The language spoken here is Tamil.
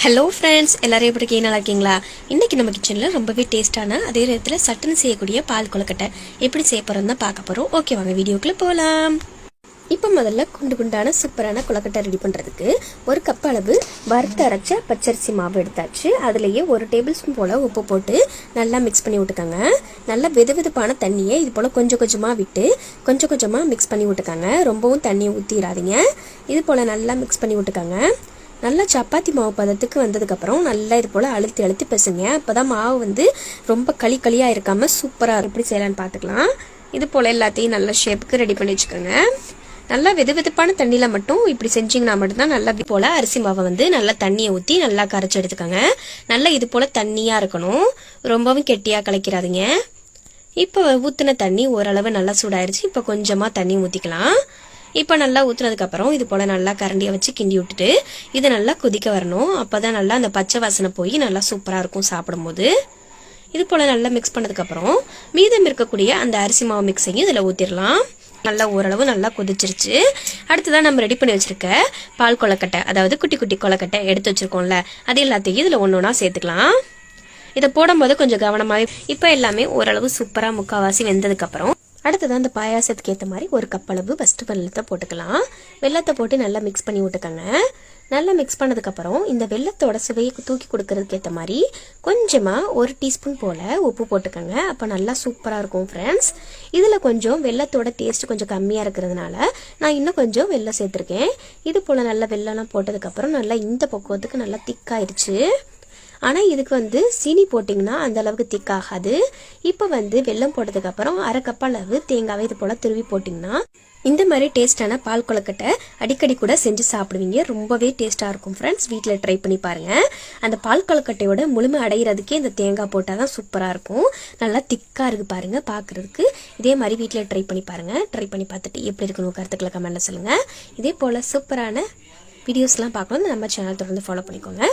ஹலோ ஃப்ரெண்ட்ஸ், எல்லாரும் எப்படி இருக்கீங்க? நல்லா இருக்கீங்களா? இன்றைக்கி நம்ம கிச்சனில் ரொம்பவே டேஸ்ட்டான அதே நேரத்தில் சட்டுன்னு செய்யக்கூடிய பால் கொழுக்கட்டை எப்படி செய்ய போகிறோம் தான் பார்க்க போகிறோம். ஓகே, வாங்க வீடியோக்குள்ளே போகலாம். இப்போ முதல்ல குண்டு குண்டான சூப்பரான கொழுக்கட்டை ரெடி பண்ணுறதுக்கு ஒரு கப் அளவு வறுத்து அரைச்ச பச்சரிசி மாவு எடுத்தாச்சு. அதுலேயே 1 டேபிள் ஸ்பூன் போல் உப்பு போட்டு நல்லா மிக்ஸ் பண்ணி விட்டுக்கோங்க. நல்லா வெதுவெதுப்பான தண்ணியை இது போல் கொஞ்சம் கொஞ்சமாக விட்டு கொஞ்சம் கொஞ்சமாக மிக்ஸ் பண்ணி விட்டுக்கோங்க. ரொம்பவும் தண்ணியை ஊற்றிடாதீங்க. இது போல் நல்லா மிக்ஸ் பண்ணி விட்டுக்கோங்க. நல்லா சப்பாத்தி மாவு பதத்துக்கு வந்ததுக்கப்புறம் நல்லா இது போல் அழுத்தி அழுத்தி பிசைங்க. அப்போ தான் மாவு வந்து ரொம்ப களியாக இருக்காமல் சூப்பராக எப்படி செய்யலான்னு பார்த்துக்கலாம். இது போல் எல்லாத்தையும் நல்ல ஷேப்புக்கு ரெடி பண்ணி வச்சுக்கோங்க. நல்லா வெதுவெதுப்பான தண்ணியில் மட்டும் இப்படி செஞ்சிங்கன்னா மட்டும்தான் நல்லா போல் அரிசி மாவை வந்து நல்லா தண்ணியை ஊற்றி நல்லா கரைச்சி எடுத்துக்கோங்க. நல்லா இது போல் தண்ணியாக இருக்கணும், ரொம்பவும் கெட்டியாக கலக்கிறாதீங்க. இப்போ ஊற்றின தண்ணி ஓரளவு நல்லா சூடாயிருச்சு. இப்போ கொஞ்சமாக தண்ணி ஊற்றிக்கலாம். இப்போ நல்லா ஊற்றுனதுக்கப்புறம் இது போல் நல்லா கரண்டியை வச்சு கிண்டி விட்டுட்டு இது நல்லா கொதிக்க வரணும். அப்போ தான் நல்லா அந்த பச்சை வாசனை போய் நல்லா சூப்பராக இருக்கும் சாப்பிடும்போது. இது போல் நல்லா மிக்ஸ் பண்ணதுக்கப்புறம் மீதம் இருக்கக்கூடிய அந்த அரிசி மாவு மிக்ஸையும் இதில் ஊற்றிடலாம். நல்லா ஓரளவு நல்லா கொதிச்சிருச்சு. அடுத்ததான் நம்ம ரெடி பண்ணி வச்சுருக்க பால் கொழுக்கட்டை, அதாவது குட்டி குட்டி கொழுக்கட்டை எடுத்து வச்சுருக்கோம்ல, அது எல்லாத்தையும் இதில் ஒன்று ஒன்றா சேர்த்துக்கலாம். இதை போடும்போது கொஞ்சம் கவனமாகவே. இப்போ எல்லாமே ஓரளவு சூப்பராக முக்கால்வாசி வெந்ததுக்கப்புறம் அடுத்ததான் அந்த பாயாசத்துக்கு ஏற்ற மாதிரி ஒரு கப் அளவு ஃபஸ்ட்டு வெள்ளத்தை போட்டுக்கலாம். வெள்ளத்தை போட்டு நல்லா மிக்ஸ் பண்ணி விட்டுக்கோங்க. நல்லா மிக்ஸ் பண்ணதுக்கப்புறம் இந்த வெள்ளத்தோட சுவையை தூக்கி கொடுக்கறதுக்கு ஏற்ற மாதிரி கொஞ்சமாக 1 டீஸ்பூன் போல் உப்பு போட்டுக்கோங்க. அப்போ நல்லா சூப்பராக இருக்கும் ஃப்ரெண்ட்ஸ். இதில் கொஞ்சம் வெள்ளத்தோட டேஸ்ட் கொஞ்சம் கம்மியாக இருக்கிறதுனால நான் இன்னும் கொஞ்சம் வெள்ளம் சேர்த்துருக்கேன். இது போல் நல்லா வெள்ளம்லாம் போட்டதுக்கப்புறம் நல்லா இந்த பக்குவத்துக்கு நல்லா திக்காயிருச்சு. ஆனால் இதுக்கு வந்து சீனி போட்டிங்கன்னா அந்த அளவுக்கு திக்காகாது. இப்போ வந்து வெல்லம் போட்டதுக்கப்புறம் 1/2 கப் அளவு தேங்காவை இது போல் துருவி போட்டிங்கன்னா இந்த மாதிரி டேஸ்டான பால் கொழுக்கட்டை அடிக்கடி கூட செஞ்சு சாப்பிடுவீங்க. ரொம்பவே டேஸ்ட்டாக இருக்கும் ஃப்ரெண்ட்ஸ். வீட்டில் ட்ரை பண்ணி பாருங்கள். அந்த பால் கொழுக்கட்டையோட முழுமை அடைகிறதுக்கே இந்த தேங்காய் போட்டால் தான் சூப்பராக இருக்கும். நல்லா திக்காக இருக்குது பாருங்கள் பார்க்குறதுக்கு. இதே மாதிரி வீட்டில் ட்ரை பண்ணி பாருங்கள். ட்ரை பண்ணி பார்த்துட்டு எப்படி இருக்குன்னு கருத்துக்களை கமெண்ட்டில் சொல்லுங்கள். இதே போல் சூப்பரான வீடியோஸ்லாம் பார்க்கணும் நம்ம சேனல் தொடர்ந்து ஃபாலோ பண்ணிக்கோங்க.